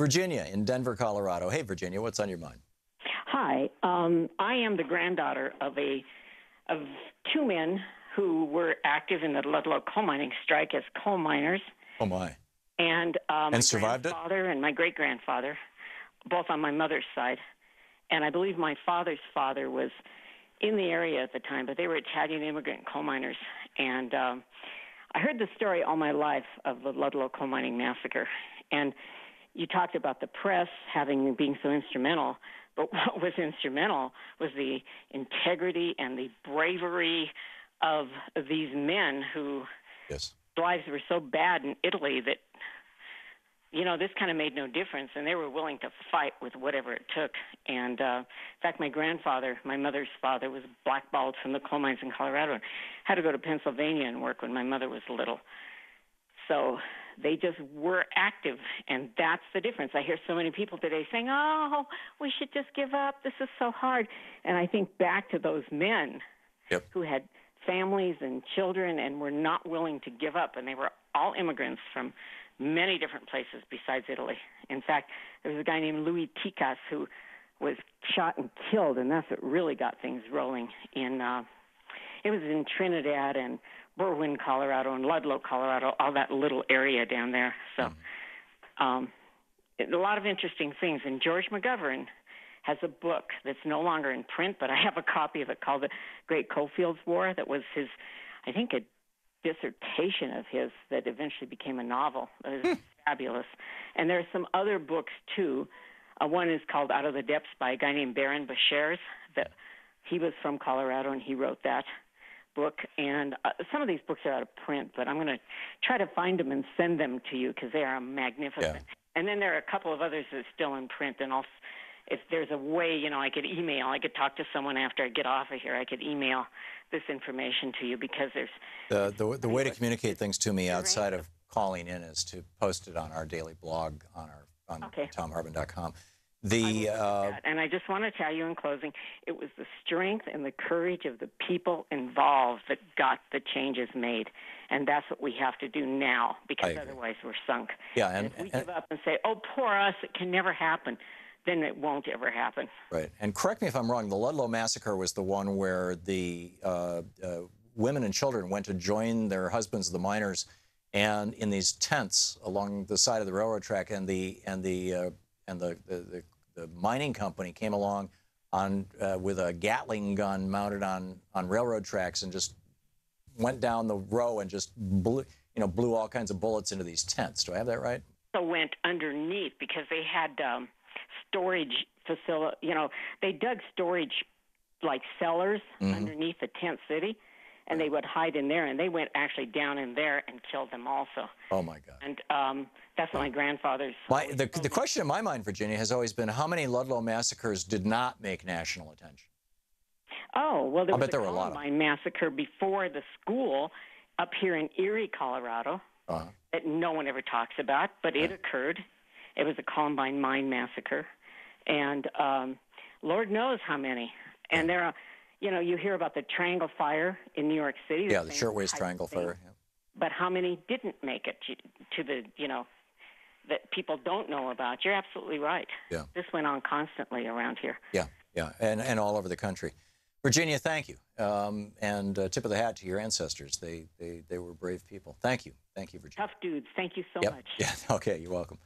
Virginia in Denver, Colorado. Hey, Virginia, what's on your mind? Hi, I am the granddaughter of two men who were active in the Ludlow coal mining strike as coal miners, Oh, my. and my survived it? grandfather and my great-grandfather, both on my mother's side. And I believe my father's father was in the area at the time, but they were Italian immigrant coal miners. And I heard the story all my life of the Ludlow coal mining massacre. And you talked about the press being so instrumental, but what was instrumental was the integrity and the bravery of these men whose lives were so bad in Italy that, you know, this kind of made no difference, and they were willing to fight with whatever it took. And in fact, my grandfather, my mother's father, was blackballed from the coal mines in Colorado and had to go to Pennsylvania and work when my mother was little. So they just were active, and that's the difference. I hear so many people today saying, oh, we should just give up. This is so hard. And I think back to those men who had families and children and were not willing to give up, and they were all immigrants from many different places besides Italy. In fact, there was a guy named Louis Ticas who was shot and killed, and that's what really got things rolling it was in Trinidad and Berwyn, Colorado, and Ludlow, Colorado, all that little area down there. So a lot of interesting things. And George McGovern has a book that's no longer in print, but I have a copy of it called The Great Coalfields War that was his, I think, a dissertation of his that eventually became a novel. It was fabulous. And there's some other books, too. One is called Out of the Depths by a guy named Baron Bashers. He was from Colorado, and he wrote that book. And some of these books are out of print, but I'm going to try to find them and send them to you because they are magnificent. Yeah. And then there are a couple of others that are still in print, and if there's a way, you know, I could talk to someone after I get off of here. I could email this information to you because there's... The way to communicate things to me outside of calling in is to post it on our daily blog on thomhartmann.com. And I just want to tell you in closing, it was the strength and the courage of the people involved that got the changes made. And that's what we have to do now, because otherwise we're sunk. Yeah, and if we give up and say, oh, poor us, it can never happen, then it won't ever happen. Right. And correct me if I'm wrong, the Ludlow Massacre was the one where the women and children went to join their husbands, the miners, and in these tents along the side of the railroad track, and the mining company came along with a Gatling gun mounted on railroad tracks and just went down the row and just blew all kinds of bullets into these tents. Do I have that right? So went underneath because they had storage facility. You know, they dug storage like cellars underneath the tent city, and they would hide in there, and they went actually down in there and killed them also. Oh, my God. And that's what my grandfather's... The question in my mind, Virginia, has always been how many Ludlow massacres did not make national attention? Oh, well, there was a Columbine massacre before the school up here in Erie, Colorado, that no one ever talks about, but it occurred. It was a Columbine mine massacre. And Lord knows how many. And there are... You know, you hear about the Triangle Fire in New York City. Yeah, the Shirtwaist Triangle Fire. Yeah. But how many didn't make it to the, you know, that people don't know about? You're absolutely right. Yeah. This went on constantly around here. Yeah, yeah, and all over the country. Virginia, thank you. And tip of the hat to your ancestors. They were brave people. Thank you. Thank you, Virginia. Tough dudes. Thank you so much. Yeah, okay, you're welcome.